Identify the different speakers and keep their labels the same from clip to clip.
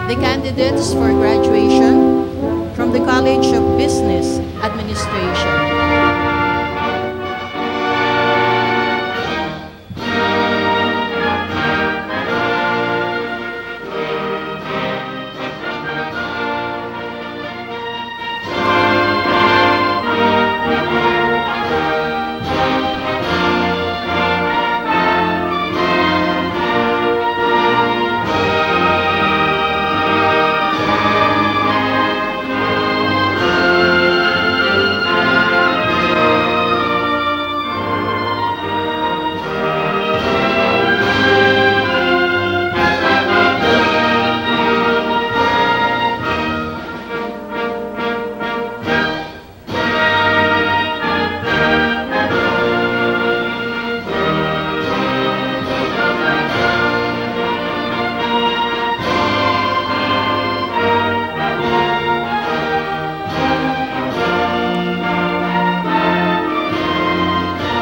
Speaker 1: The candidates for graduation from the College of Business Administration.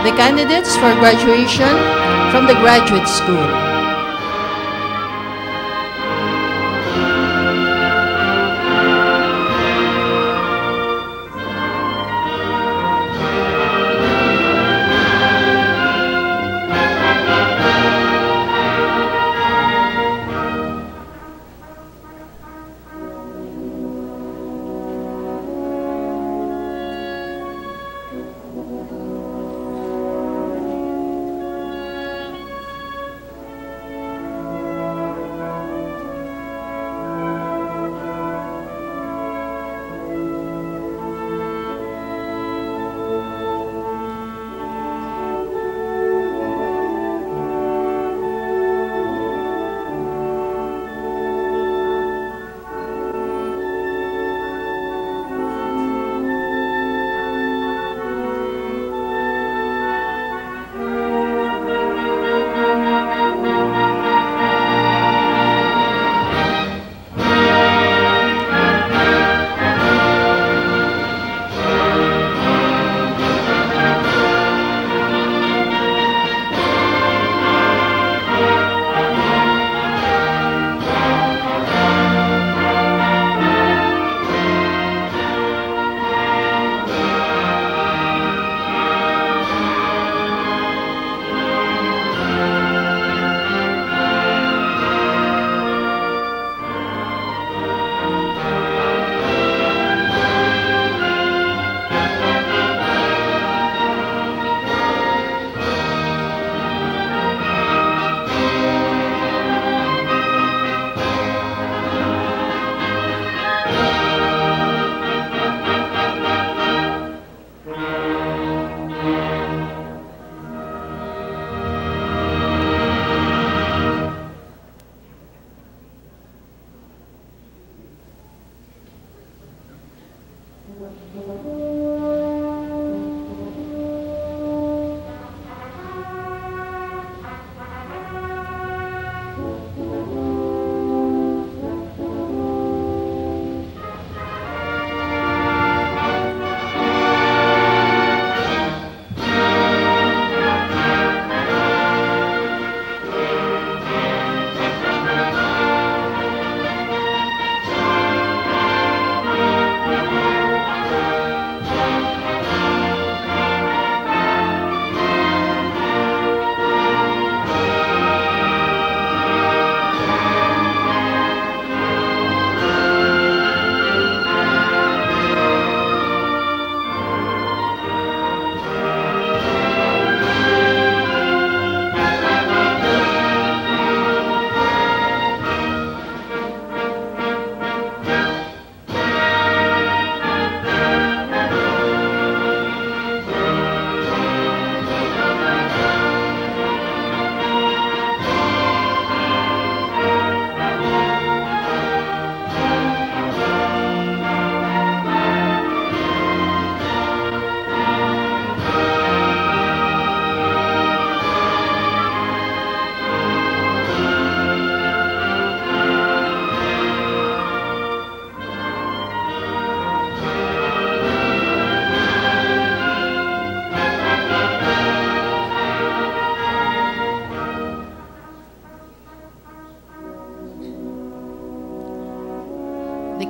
Speaker 1: The candidates for graduation from the graduate school.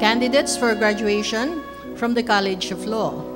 Speaker 1: candidates for graduation from the College of Law.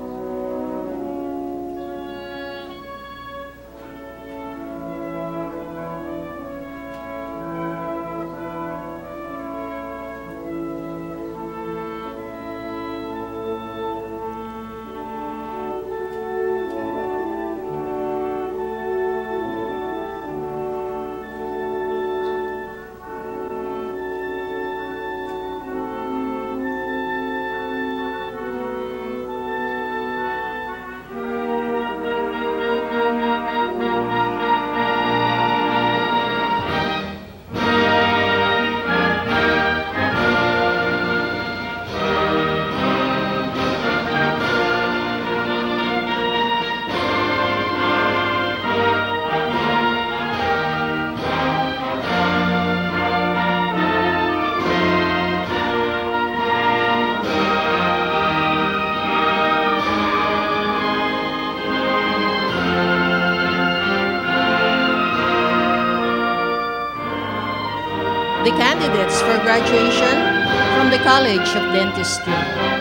Speaker 1: The candidates for graduation from the College of Dentistry.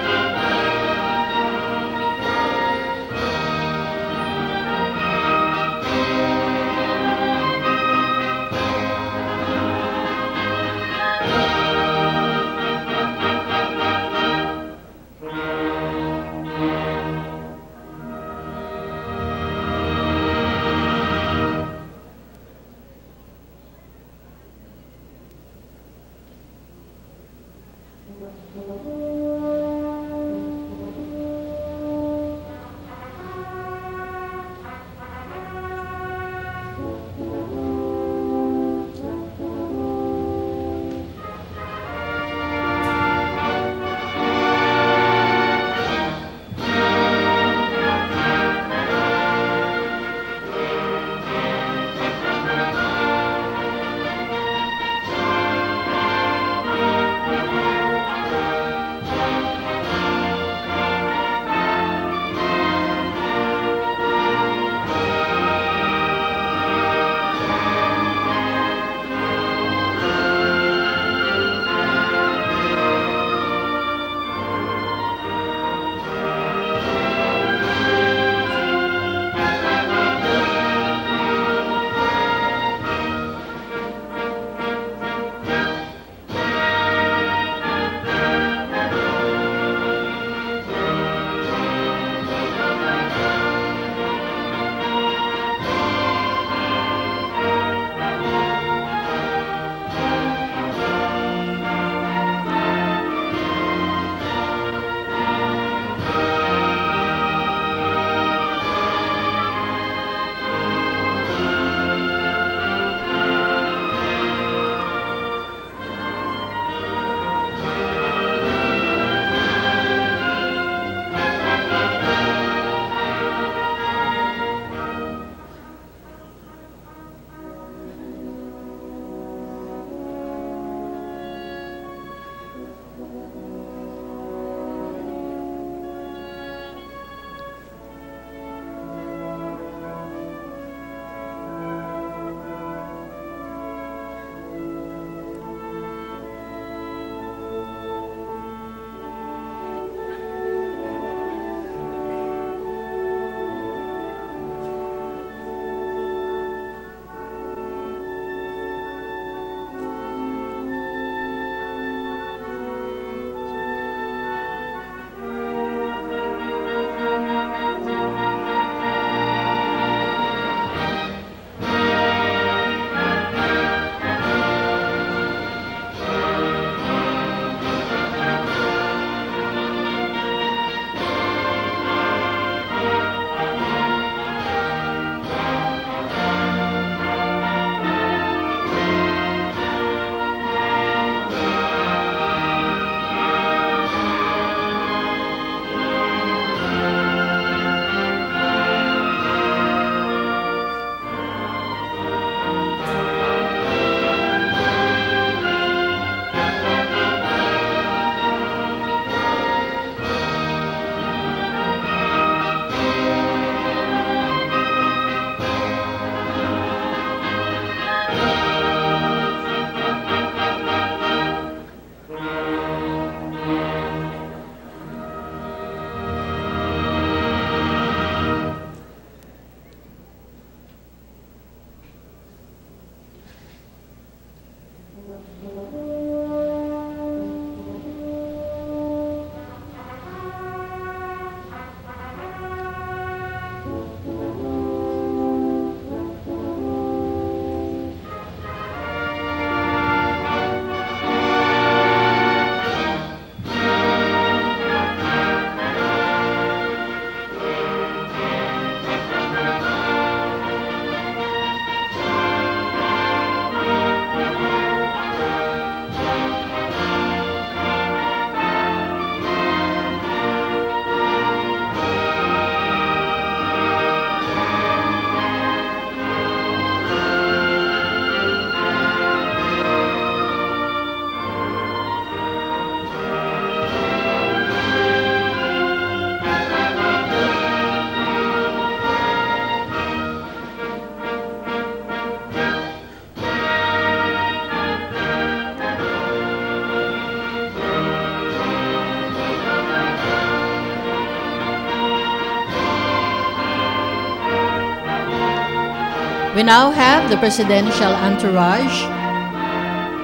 Speaker 1: We now have the presidential entourage.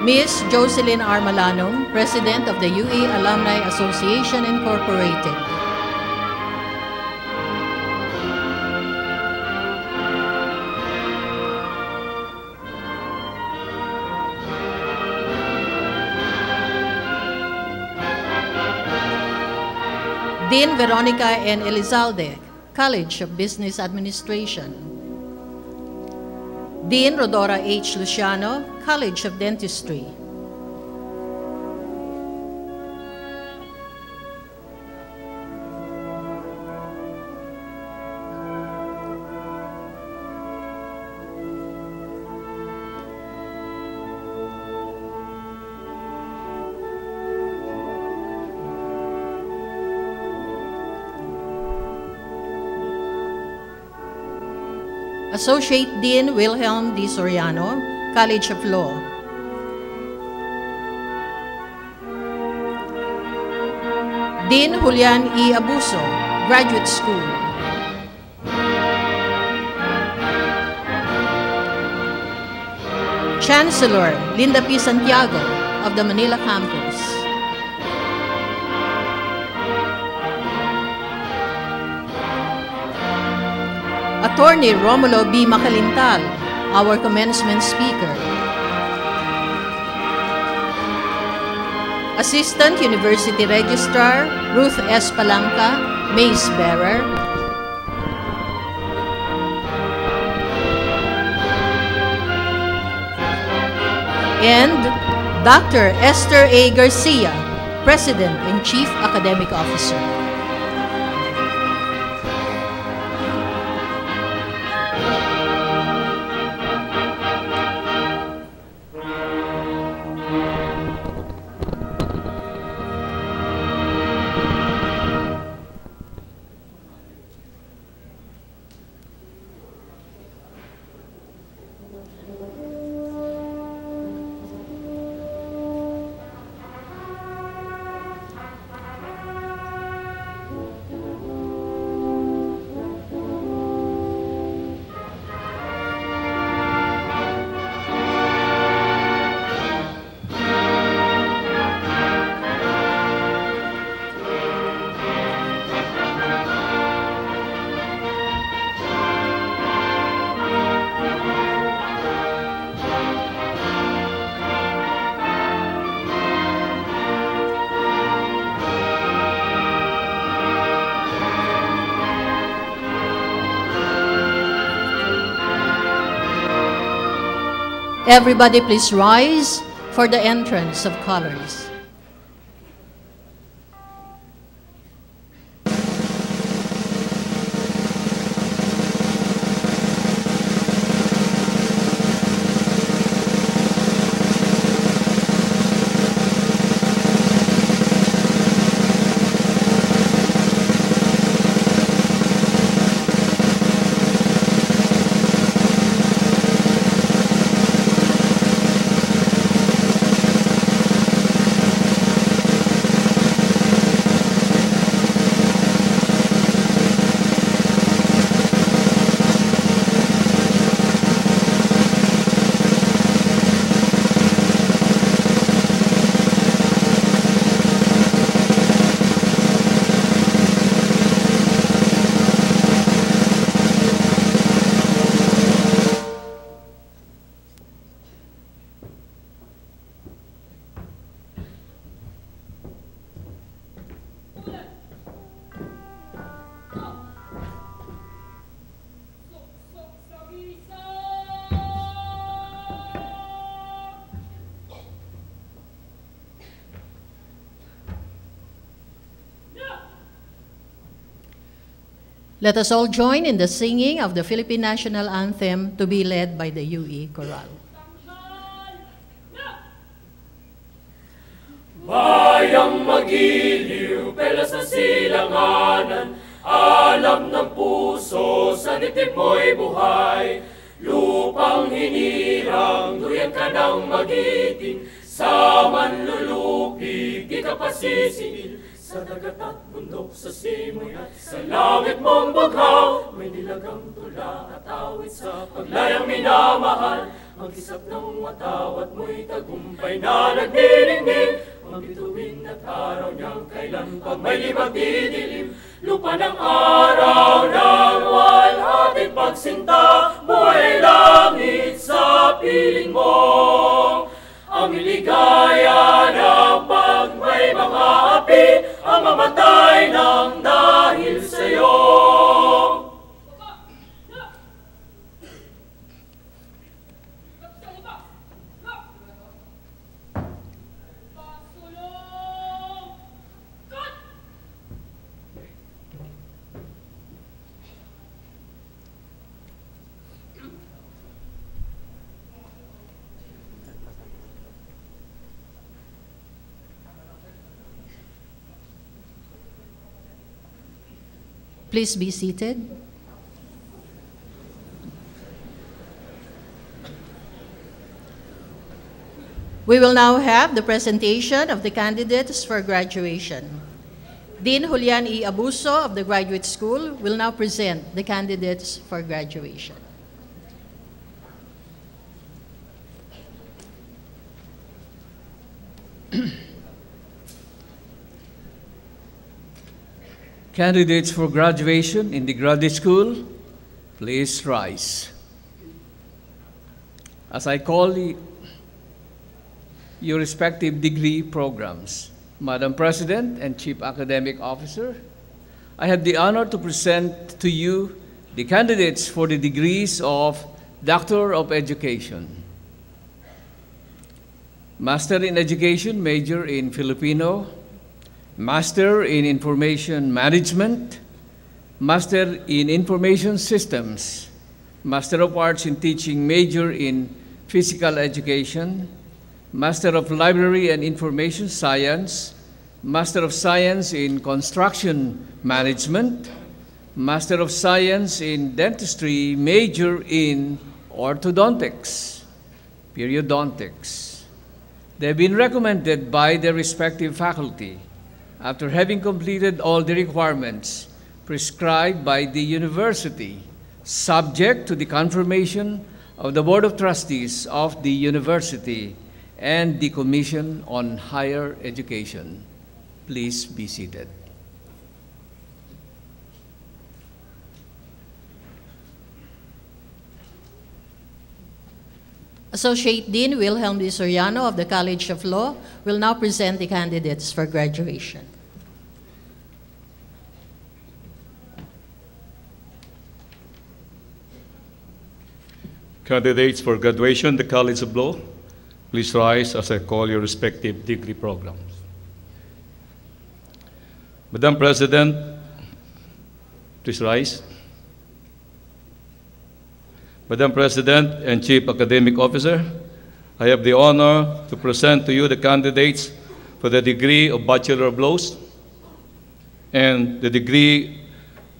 Speaker 1: Ms. Jocelyn R. Malanong, President of the UE Alumni Association Incorporated. Dean Veronica N. Elizalde, College of Business Administration. Dean Rodora H. Luciano, College of Dentistry. Associate Dean Wilhelm D. Soriano, College of Law. Dean Julian E. Abuso, Graduate School. Chancellor Linda P. Santiago of the Manila Campus. Attorney Romulo B. Macalintal, our commencement speaker. Assistant University Registrar Ruth S. Palanca, Mace Bearer. And Dr. Esther A. Garcia, President and Chief Academic Officer. Everybody please rise for the entrance of colors. Let us all join in the singing of the Philippine National Anthem to be led by the UE Chorale.
Speaker 2: Bayang magiliw, pela sa silanganan, alam ng puso, sa dibdib mo'y buhay. Lupang hinirang, duyan ka ng magiting, sa manlulupig, di ka pasisingil. Sa dagat at bundok, sa simoy at sa langit mong bughaw, may nilagang tula at awit sa paglayang minamahal. Mag-isap ng watawat mo'y tagumpay na nagdiningning, mabituin at araw niyang kailan pag may libag didilim. Lupa ng araw ng walhating pagsinta, buhay langit sa piling mo. Ang miligaya ng pag may mga api, ang mamatay ng dahil sa'yo.
Speaker 1: Please be seated. We will now have the presentation of the candidates for graduation. Dean Julian E. Abuso of the Graduate School will now present the candidates for graduation.
Speaker 3: Candidates for graduation in the graduate school, please rise. As I call your respective degree programs, Madam President and Chief Academic Officer, I have the honor to present to you the candidates for the degrees of Doctor of Education, Master in Education, major in Filipino, Master in Information Management, Master in Information Systems, Master of Arts in Teaching, major in Physical Education, Master of Library and Information Science, Master of Science in Construction Management, Master of Science in Dentistry, major in Orthodontics, Periodontics. They have been recommended by their respective faculty after having completed all the requirements prescribed by the university, subject to the confirmation of the Board of Trustees of the university and the Commission on Higher Education. Please be seated.
Speaker 1: Associate Dean Wilhelm D. Soriano of the College of Law will now present the candidates for graduation.
Speaker 4: Candidates for graduation, the College of Law, please rise as I call your respective degree programs. Madam President, please rise. Madam President and Chief Academic Officer, I have the honor to present to you the candidates for the degree of Bachelor of Laws and the degree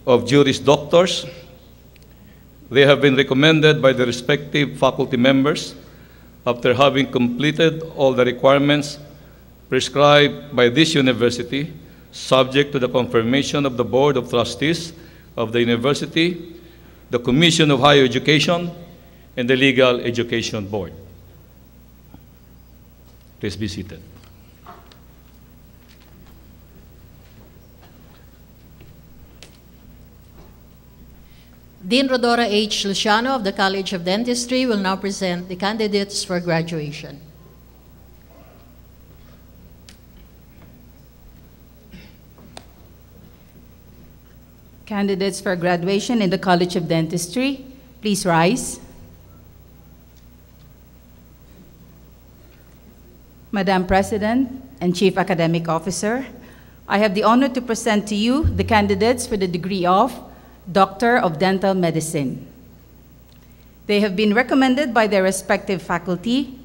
Speaker 4: of Juris Doctors. They have been recommended by the respective faculty members after having completed all the requirements prescribed by this university, subject to the confirmation of the Board of Trustees of the university, the Commission of Higher Education, and the Legal Education Board. Please be seated.
Speaker 1: Dean Rodora H. Luciano of the College of Dentistry will now present the candidates for graduation.
Speaker 5: Candidates for graduation in the College of Dentistry, please rise. Madam President and Chief Academic Officer, I have the honor to present to you the candidates for the degree of Doctor of Dental Medicine. They have been recommended by their respective faculty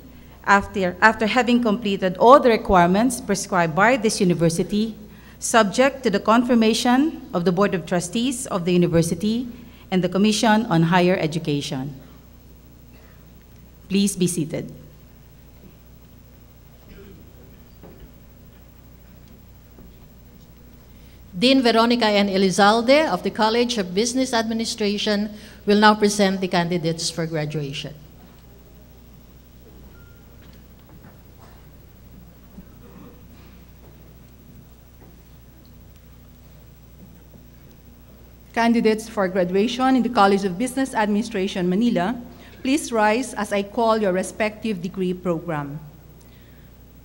Speaker 5: after having completed all the requirements prescribed by this university, subject to the confirmation of the Board of Trustees of the university and the Commission on Higher Education. Please be seated.
Speaker 1: Dean Veronica N. Elizalde of the College of Business Administration will now present the candidates for graduation.
Speaker 6: Candidates for graduation in the College of Business Administration, Manila, please rise as I call your respective degree program.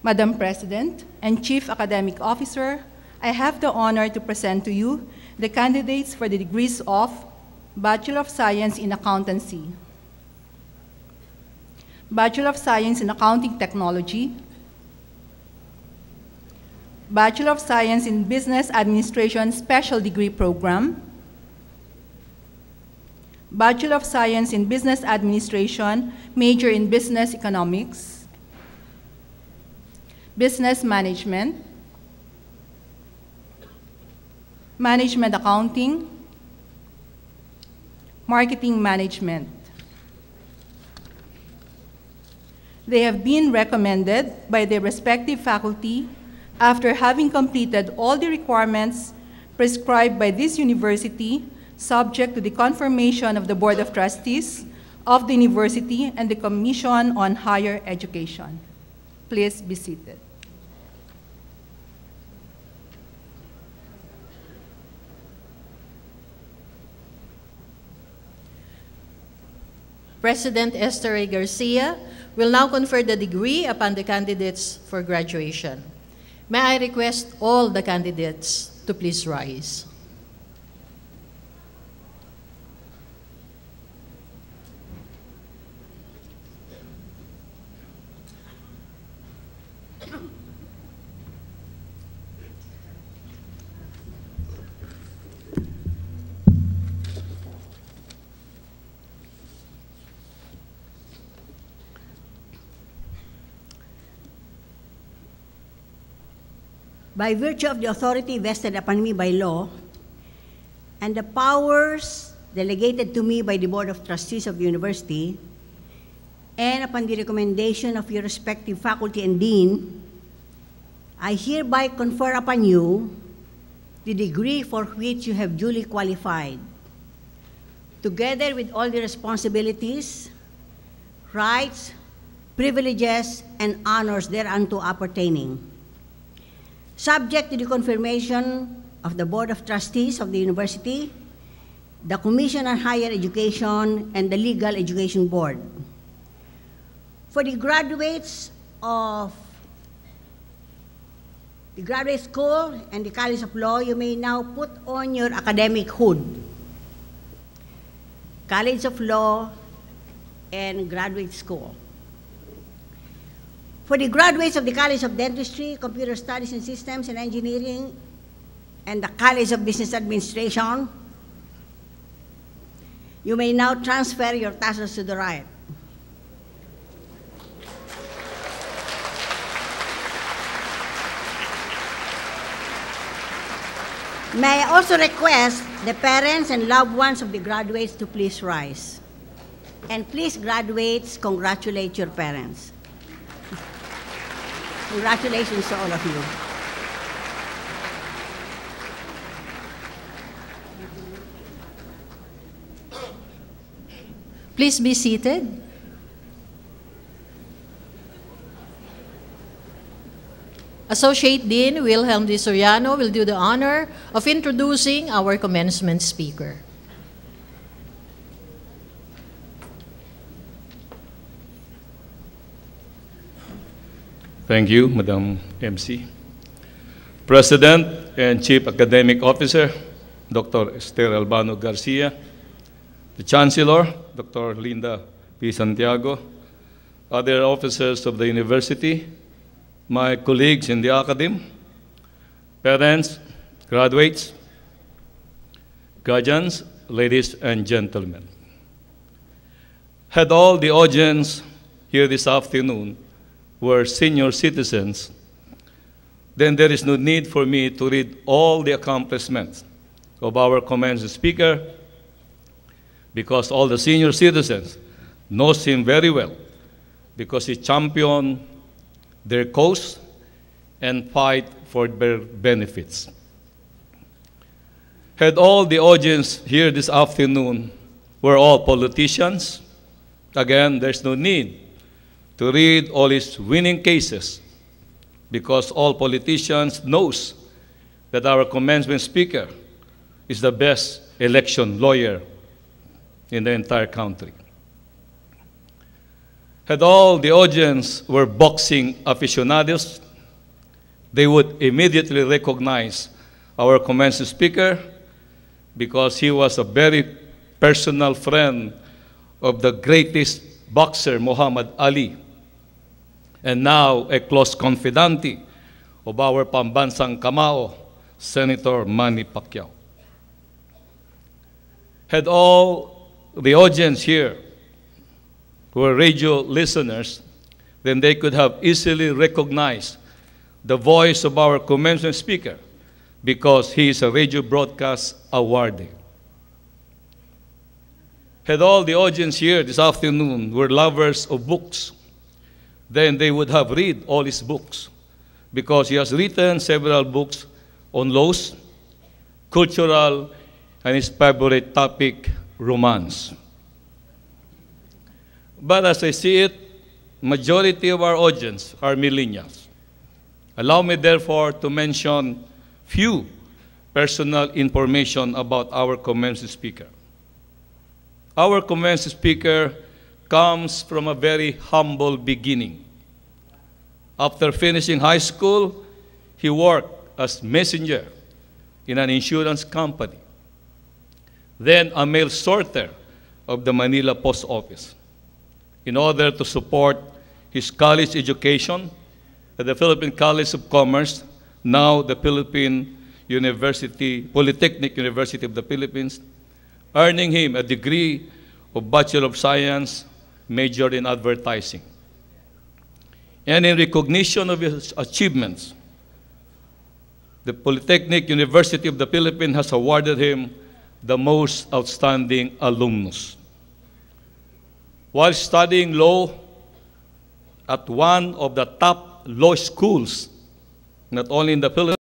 Speaker 6: Madam President and Chief Academic Officer, I have the honor to present to you the candidates for the degrees of Bachelor of Science in Accountancy, Bachelor of Science in Accounting Technology, Bachelor of Science in Business Administration Special Degree Program, Bachelor of Science in Business Administration, major in Business Economics, Business Management, Management Accounting, Marketing Management. They have been recommended by their respective faculty after having completed all the requirements prescribed by this university, subject to the confirmation of the Board of Trustees of the university and the Commission on Higher Education. Please be seated.
Speaker 1: President Esther A. Garcia will now confer the degree upon the candidates for graduation. May I request all the candidates to please rise.
Speaker 7: By virtue of the authority vested upon me by law and the powers delegated to me by the Board of Trustees of the University, and upon the recommendation of your respective faculty and dean, I hereby confer upon you the degree for which you have duly qualified, together with all the responsibilities, rights, privileges, and honors thereunto appertaining. Subject to the confirmation of the Board of Trustees of the University, the Commission on Higher Education, and the Legal Education Board. For the graduates of the Graduate School and the College of Law, you may now put on your academic hood. College of Law and Graduate School. For the graduates of the College of Dentistry, Computer Studies and Systems and Engineering, and the College of Business Administration, you may now transfer your tassels to the right. May I also request the parents and loved ones of the graduates to please rise. And please, graduates, congratulate your parents. Congratulations to all of you.
Speaker 1: Please be seated. Associate Dean Wilhelm D. Soriano will do the honor of introducing our commencement speaker.
Speaker 4: Thank you, Madam MC. President and Chief Academic Officer, Dr. Esther Albano Garcia, the Chancellor, Dr. Linda P. Santiago, other officers of the university, my colleagues in the academy, parents, graduates, guardians, ladies and gentlemen. Had all the audience here this afternoon were senior citizens, then there is no need for me to read all the accomplishments of our commencement speaker, because all the senior citizens knows him very well, because he championed their cause and fight for their benefits. Had all the audience here this afternoon were all politicians, again, there's no need to read all his winning cases because all politicians knows that our commencement speaker is the best election lawyer in the entire country. Had all the audience were boxing aficionados, they would immediately recognize our commencement speaker because he was a very personal friend of the greatest boxer, Muhammad Ali, and now a close confidante of our pambansang kamao, Senator Manny Pacquiao. Had all the audience here were radio listeners, then they could have easily recognized the voice of our commencement speaker because he is a radio broadcast awardee. Had all the audience here this afternoon were lovers of books, then they would have read all his books because he has written several books on laws, cultural, and his favorite topic, romance. But as I see it, majority of our audience are millennials. Allow me therefore to mention few personal information about our commencement speaker. Our commencement speaker comes from a very humble beginning. After finishing high school, he worked as messenger in an insurance company, then a mail sorter of the Manila Post Office. In order to support his college education at the Philippine College of Commerce, now the Philippine Polytechnic University of the Philippines, earning him a degree of Bachelor of Science, majored in advertising. And in recognition of his achievements, the Polytechnic University of the Philippines has awarded him the most outstanding alumnus. While studying law at one of the top law schools, not only in the Philippines,